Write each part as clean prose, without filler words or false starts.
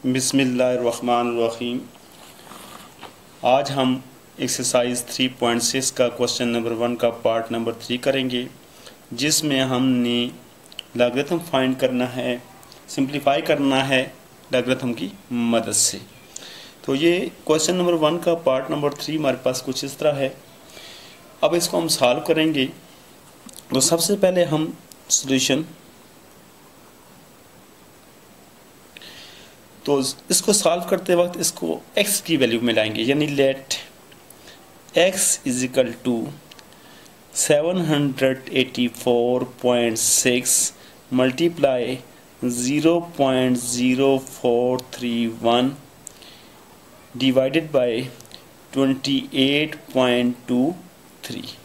बिस्मिल्लाहिर्रहमानिर्रहीम। आज हम एक्सरसाइज 3.6 का क्वेश्चन नंबर 1 का पार्ट नंबर 3 करेंगे, जिसमें हमने लॉगरिथम फाइंड करना है, सिंप्लीफाई करना है लॉगरिथम की मदद से। तो ये क्वेश्चन नंबर 1 का पार्ट नंबर 3 हमारे पास कुछ इस तरह है। अब इसको हम सॉल्व करेंगे। तो सबसे पहले हम सॉल्यूशन, तो इसको सॉल्व करते वक्त इसको x की वैल्यू में लाएंगे, यानी let x is equal to 784.6 multiply 0.0431 divided by 28.23।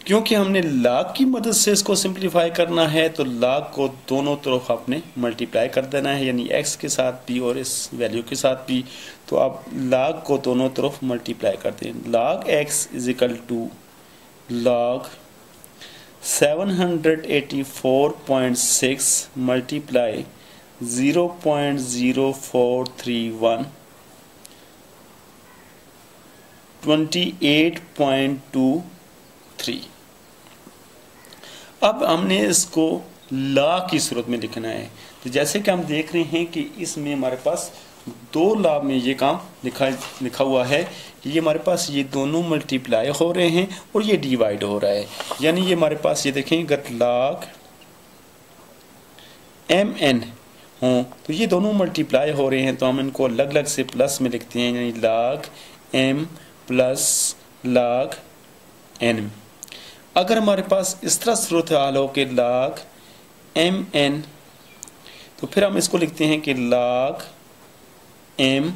क्योंकि हमने log की मदद से इसको सिंप्लीफाई करना है, तो log को दोनों तरफ आपने मल्टीप्लाई कर देना है, यानी x के साथ भी और इस वैल्यू के साथ भी। तो आप log को दोनों तरफ मल्टीप्लाई कर दें। log x is equal to log 784.6 multiply 0.0431 28.23। अब हमने इसको लॉ की सूरत में लिखना है। तो जैसे कि हम देख रहे हैं कि इसमें हमारे पास दो लॉ में ये काम लिखा हुआ है कि ये हमारे पास ये दोनों मल्टीप्लाई हो रहे हैं और ये डिवाइड हो रहा है। यानी ये हमारे पास ये देखें, अगर log mn हो तो ये दोनों मल्टीप्लाई हो रहे हैं, तो हम इनको अलग अलग से प्लस में लिखते हैं, यानी log m plus log n। अगर हमारे पास इस तरह सूरत हाल हो कि log mn, तो फिर हम इसको लिखते हैं कि log m,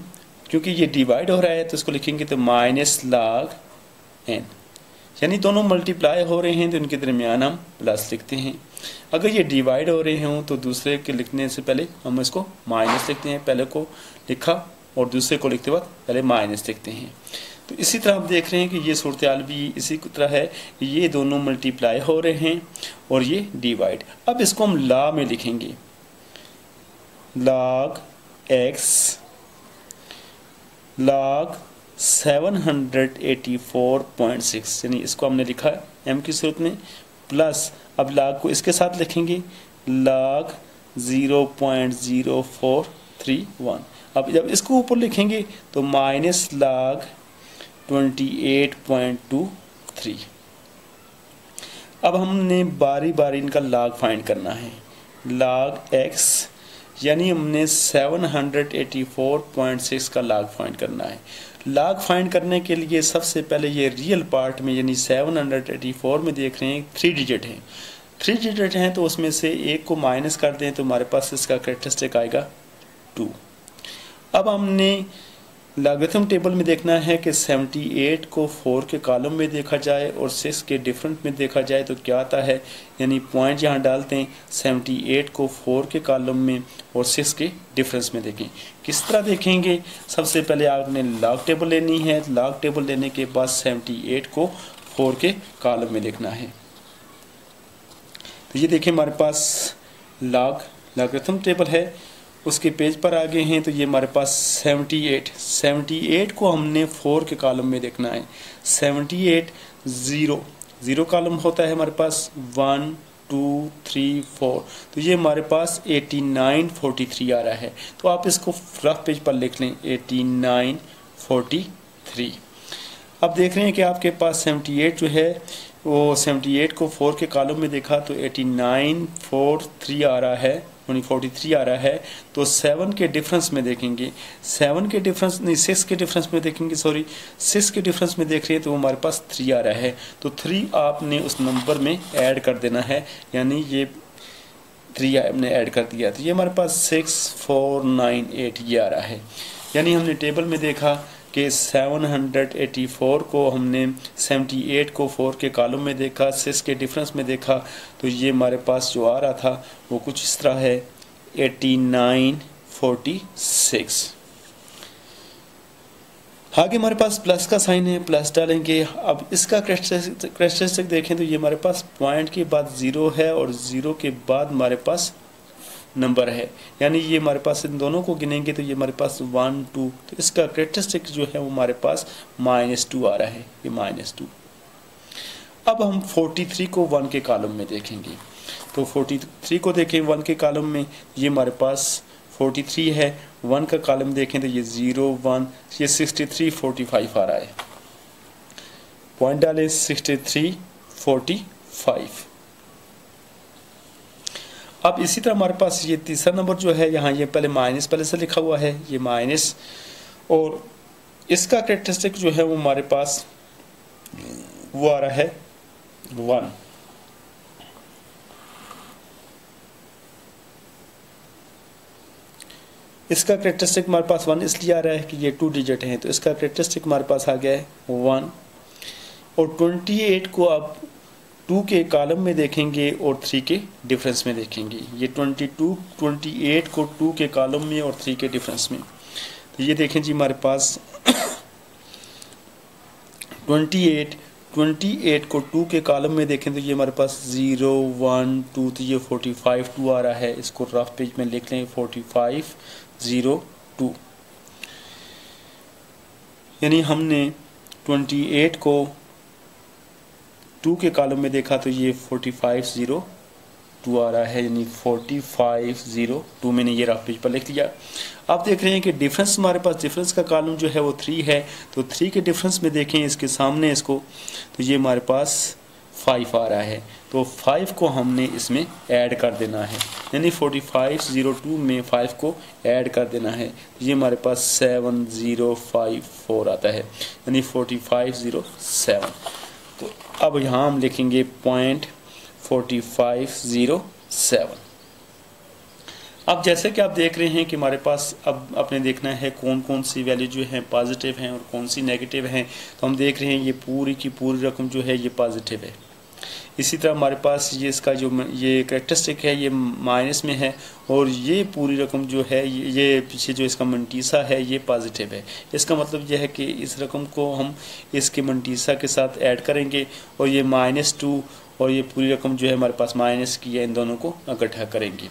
क्योंकि ये डिवाइड हो रहा है तो इसको लिखेंगे तो माइनस log n। यानी दोनों मल्टीप्लाई हो रहे हैं तो इनके दरमियान हम प्लस लिखते हैं। अगर ये डिवाइड हो रहे हों तो दूसरे के लिखने से पहले हम इसको माइनस लिखते हैं। पहले को लिखा और दूसरे को लिखते वक्त पहले माइनस लिखते हैं। तो इसी तरह आप देख रहे हैं कि ये सूरत हाल भी इसी तरह है, ये दोनों मल्टीप्लाई हो रहे हैं और ये डिवाइड। अब इसको हम लॉ में लिखेंगे, log x log 784.6, यानी इसको हमने लिखा m की सूरत में, प्लस अब log को इसके साथ लिखेंगे log 0.0431। अब जब इसको ऊपर लिखेंगे तो माइनस log 28.23। अब हमने बारी बारी इनका log फाइंड करना है। log x यानी हमने 784.6 का log फाइंड करना है। log फाइंड करने के लिए सबसे पहले ये रियल पार्ट में, यानी 784 में देख रहे हैं 3 डिजिट हैं। 3 डिजिट हैं तो उसमें से एक को माइनस कर दें तो हमारे पास इसका कैरेक्टरिस्टिक आएगा 2। अब हमने लॉगरिथम टेबल में देखना है कि 78 को 4 के कॉलम में देखा जाए और 6 के डिफरेंट में देखा जाए तो क्या आता है, यानी पॉइंट यहाँ डालते हैं 78 को 4 के कॉलम में और 6 के डिफरेंस में देखें। किस तरह देखेंगे, सबसे पहले आपने लॉग टेबल लेनी है। लॉग टेबल लेने के बाद 78 को 4 के कॉलम में देखना है। तो ये देखें हमारे पास लॉगरिथम टेबल है, उसके पेज पर आगे हैं। तो ये हमारे पास 78 को हमने 4 के कॉलम में देखना है। 78 0 कॉलम होता है हमारे पास 1 2 3 4, तो ये हमारे पास 8943 आ रहा है। तो आप इसको रफ पेज पर लिख लें 8943। अब देख रहे हैं कि आपके पास 78 जो है वो 78 को 4 के कॉलम में देखा तो 8943 आ रहा है, 43 आ रहा है। तो 7 के डिफरेंस में देखेंगे, 7 के डिफरेंस नहीं 6 के डिफरेंस में देखेंगे, 6 के डिफरेंस में देख रहे हैं तो हमारे पास 3 आ रहा है। तो 3 आपने उस नंबर में ऐड कर देना है, यानी ये 3 आपने ऐड कर दिया तो ये हमारे पास 6498 ये आ रहा है। यानी हमने टेबल में देखा कि 784 को हमने 78 को 4 के कॉलम में देखा, 6 के डिफरेंस में देखा, तो ये हमारे पास जो आ रहा था वो कुछ इस तरह है 8946। आगे हमारे पास प्लस का साइन है, प्लस डालेंगे। अब इसका कैरेक्टरिस्टिक देखें तो ये हमारे पास पॉइंट के बाद 0 है और 0 के बाद हमारे पास नंबर है, यानी ये हमारे पास इन दोनों को गिनेंगे तो ये हमारे पास 1 2, तो इसका कैरेक्टरिस्टिक जो है वो हमारे पास -2 आ रहा है, ये -2। अब हम 43 को 1 के कॉलम में देखेंगे, तो 43 को देखें 1 के कॉलम में, ये हमारे पास 43 है, 1 का कॉलम देखें तो ये 0 1, ये 63 45 आ रहा है, पॉइंट डालें 63 45। अब इसी तरह हमारे पास ये तीसरा नंबर जो है, यहाँ ये पहले माइनस पहले से लिखा हुआ है, ये माइनस, और इसका कैरेक्टरिस्टिक जो है वो हमारे पास वो आ रहा है 1। इसका कैरेक्टरिस्टिक हमारे पास 1 इसलिए आ रहा है कि ये 2 डिजिट हैं, तो इसका कैरेक्टरिस्टिक हमारे पास आ गया है 1। और 28 को आप 2 के कॉलम में देखेंगे और 3 के डिफरेंस में देखेंगे, ये 28 को 2 के कॉलम में और 3 के डिफरेंस में, तो ये देखें जी हमारे पास 28 को 2 के कॉलम में देखें तो ये हमारे पास 0 1 2, तो ये 45 2 आ रहा है, इसको रफ पेज में लिख लें 45 0 2, यानी हमने 28 को 2 के कॉलम में देखा तो ये 45 0 2 आ रहा है, यानी 45 0 2 मैंने ये रफ पेज पर लिख लिया। आप देख रहे हैं कि डिफरेंस हमारे पास, डिफरेंस का कॉलम जो है वो 3 है, तो 3 के डिफरेंस में देखें इसके सामने इसको, तो ये हमारे पास 5 आ रहा है, तो 5 को हमने इसमें ऐड कर देना है, यानी 45 0 2 में 5 को ऐड कर देना है, ये हमारे पास 7 0 5 4 आता है, यानी 45 0 7। तो अब यहाँ हम लिखेंगे पॉइंट 45 0 7। अब जैसे कि आप देख रहे हैं कि हमारे पास अब अपने देखना है कौन कौन सी वैल्यू जो है पॉजिटिव हैं और कौन सी नेगेटिव हैं, तो हम देख रहे हैं ये पूरी की पूरी रकम जो है ये पॉजिटिव है। इसी तरह हमारे पास ये इसका जो ये कैरेक्टरिस्टिक है ये माइनस में है, और ये पूरी रकम जो है ये पीछे जो इसका मंटीसा है ये पॉजिटिव है। इसका मतलब यह है कि इस रकम को हम इसके मंटीसा के साथ ऐड करेंगे और ये -2 और ये पूरी रकम जो है हमारे पास माइनस की है, इन दोनों को इकट्ठा करेंगे।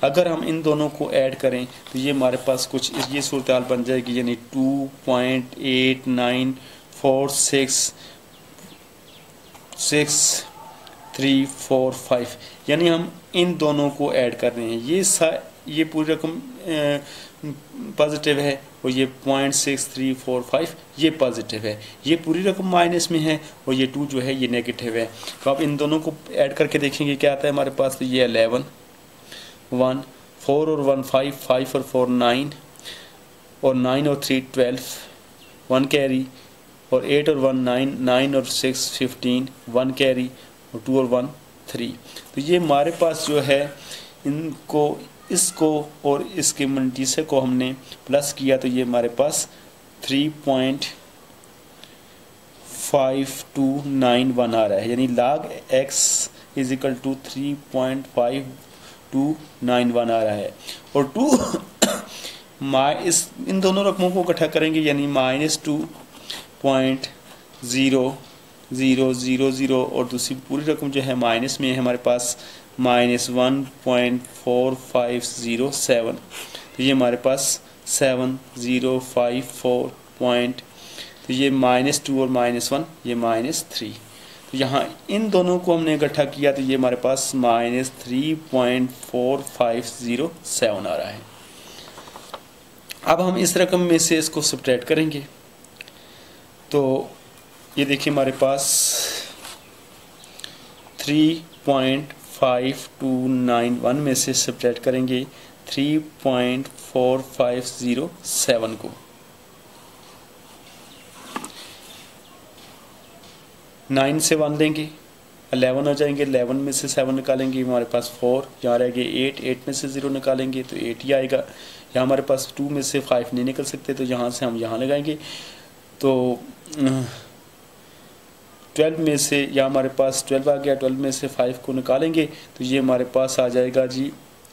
अगर हम इन दोनों को ऐड करें तो ये हमारे पास कुछ ये सूरत हाल बन जाएगी, यानी 2.8946 3 4 5, यानी हम इन दोनों को ऐड कर रहे हैं। ये पूरी रकम पॉजिटिव है और ये 0.6345 ये पॉजिटिव है, ये पूरी रकम माइनस में है और ये 2 जो है ये नेगेटिव है। तो आप इन दोनों को ऐड करके देखेंगे क्या आता है हमारे पास, तो ये 11 1 4 और 1 5 5 और 4 9 और 9 और 3 12 1 कैरी, और 8 और 1 9 9 और 6 15 1 कैरी, और 2 और 1 3। तो ये हमारे पास जो है इनको इसको और इसके मंटीसे को हमने प्लस किया तो ये हमारे पास 3.5291 आ रहा है, यानी log x is equal to 3.5291 आ रहा है। और 2 इन दोनों रकमों को इकट्ठा करेंगे, यानी -2.0000 और दूसरी पूरी रकम जो है माइनस में है हमारे पास -1.4507, तो ये हमारे पास 7054 पॉइंट, तो ये -2 और -1 ये -3। तो यहाँ इन दोनों को हमने इकट्ठा किया तो ये हमारे पास -3.4507 आ रहा है। अब हम इस रकम में से इसको सब्ट्रैक्ट करेंगे, तो ये देखिए हमारे पास 3.5291 में से सब्ट्रैक्ट करेंगे 3.4507 को। 9 से 1 लेंगे 11 हो जाएंगे, 11 में से 7 निकालेंगे हमारे पास 4, यहाँ रह गए 8 में से 0 निकालेंगे तो 8 ही आएगा। यहाँ हमारे पास 2 में से 5 नहीं निकल सकते तो यहाँ से हम यहाँ लगाएंगे, तो 12 में से यहाँ हमारे पास 12 आ गया, 12 में से 5 को निकालेंगे तो ये हमारे पास आ जाएगा जी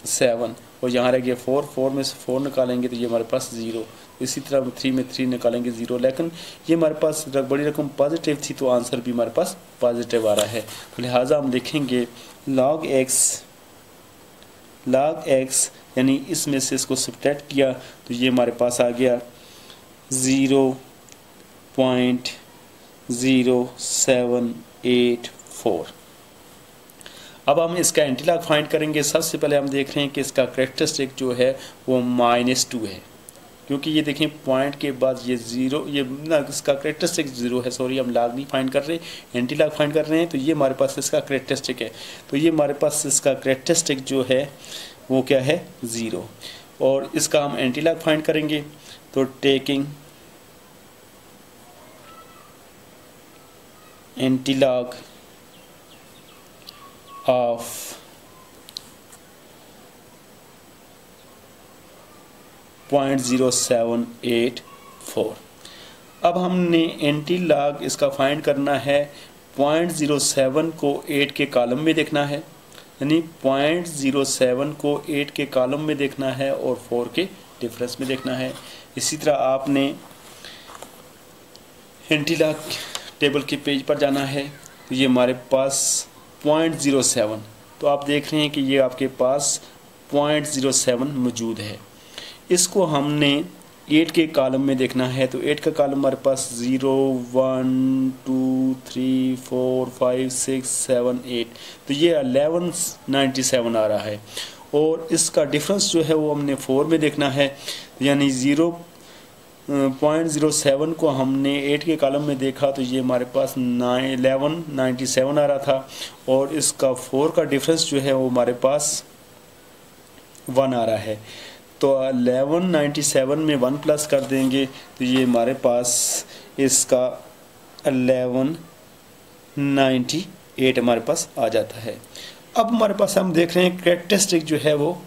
7, और यहाँ रह गया 4 में से 4 निकालेंगे तो ये हमारे पास 0। इसी तरह 3 में 3 निकालेंगे 0, लेकिन ये हमारे पास बड़ी रकम पॉजिटिव थी तो आंसर भी हमारे पास पॉजिटिव आ रहा है। तो लिहाजा हम लिखेंगे log x log x, यानी इसमें से इसको सब्ट्रैक्ट किया तो ये हमारे पास आ गया 0.0784। अब हम इसका एंटीलॉग फाइंड करेंगे। सबसे पहले हम देख रहे हैं कि इसका कैरेक्टरिस्टिक जो है वो -2 है, क्योंकि ये देखें पॉइंट के बाद ये ज़ीरो, ये ना इसका कैरेक्टरिस्टिक 0 है। सॉरी, हम लॉग नहीं फाइंड कर रहे, एंटीलॉग फाइंड कर रहे हैं। तो ये हमारे पास इसका कैरेक्टरिस्टिक है। तो ये हमारे पास इसका कैरेक्टरिस्टिक जो है वो क्या है, 0। और इसका हम एंटीलॉग फाइंड करेंगे। तो टेकिंग एंटीलॉग ऑफ .0784। अब हमने एंटीलॉग इसका फाइंड करना है। 0.07 को 8 के कॉलम में देखना है, यानी 0.07 को 8 के कॉलम में देखना है और 4 के डिफरेंस में देखना है। इसी तरह आपने एंटीलॉग टेबल के पेज पर जाना है। तो ये हमारे पास 0.07, तो आप देख रहे हैं कि ये आपके पास 0.07 मौजूद है। इसको हमने 8 के कॉलम में देखना है। तो 8 का कॉलम हमारे पास 0 1 2 3 4 5 6 7 8, तो ये 1197 आ रहा है। और इसका डिफरेंस जो है वो हमने 4 में देखना है, यानी 0.07 को हमने 8 के कॉलम में देखा तो ये हमारे पास 1197 आ रहा था। और इसका 4 का डिफरेंस जो है वो हमारे पास 1 आ रहा है। तो 1197 में 1 प्लस कर देंगे तो ये हमारे पास इसका 1198 हमारे पास आ जाता है। अब हमारे पास हम देख रहे हैं कैरेक्टरिस्टिक जो है वो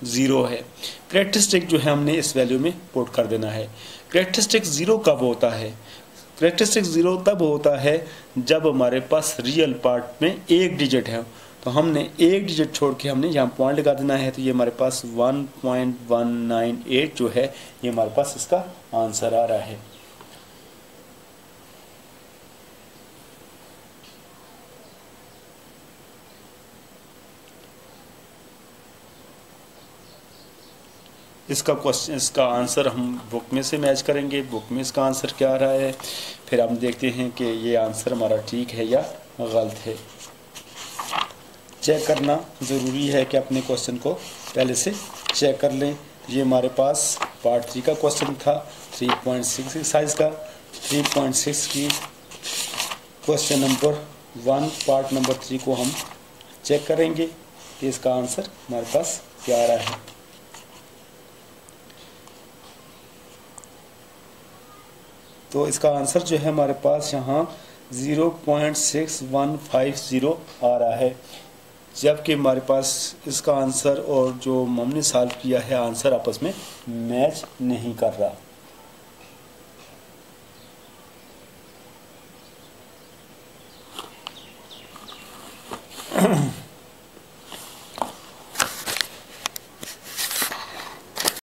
0 है। कैरेक्टरिस्टिक जो है हमने इस वैल्यू में पुट कर देना है। कैरेक्टरिस्टिक 0 कब होता है? कैरेक्टरिस्टिक 0 तब होता है जब हमारे पास रियल पार्ट में एक डिजिट है। तो हमने एक डिजिट छोड़ के हमने यहाँ पॉइंट लगा देना है। तो ये हमारे पास 1.198 जो है ये हमारे पास इसका आंसर आ रहा है। इसका क्वेश्चन, इसका आंसर हम बुक में से मैच करेंगे। बुक में इसका आंसर क्या आ रहा है, फिर हम देखते हैं कि ये आंसर हमारा ठीक है या गलत है। चेक करना ज़रूरी है कि अपने क्वेश्चन को पहले से चेक कर लें। ये हमारे पास पार्ट 3 का क्वेश्चन था, 3.6 एक्सरसाइज का। 3.6 की क्वेश्चन नंबर 1 पार्ट नंबर 3 को हम चेक करेंगे कि इसका आंसर हमारे पास क्या आ रहा है। तो इसका आंसर जो है हमारे पास यहाँ 0.6150 आ रहा है, जबकि हमारे पास इसका आंसर और जो हमने सॉल्व किया है आंसर आपस में मैच नहीं कर रहा।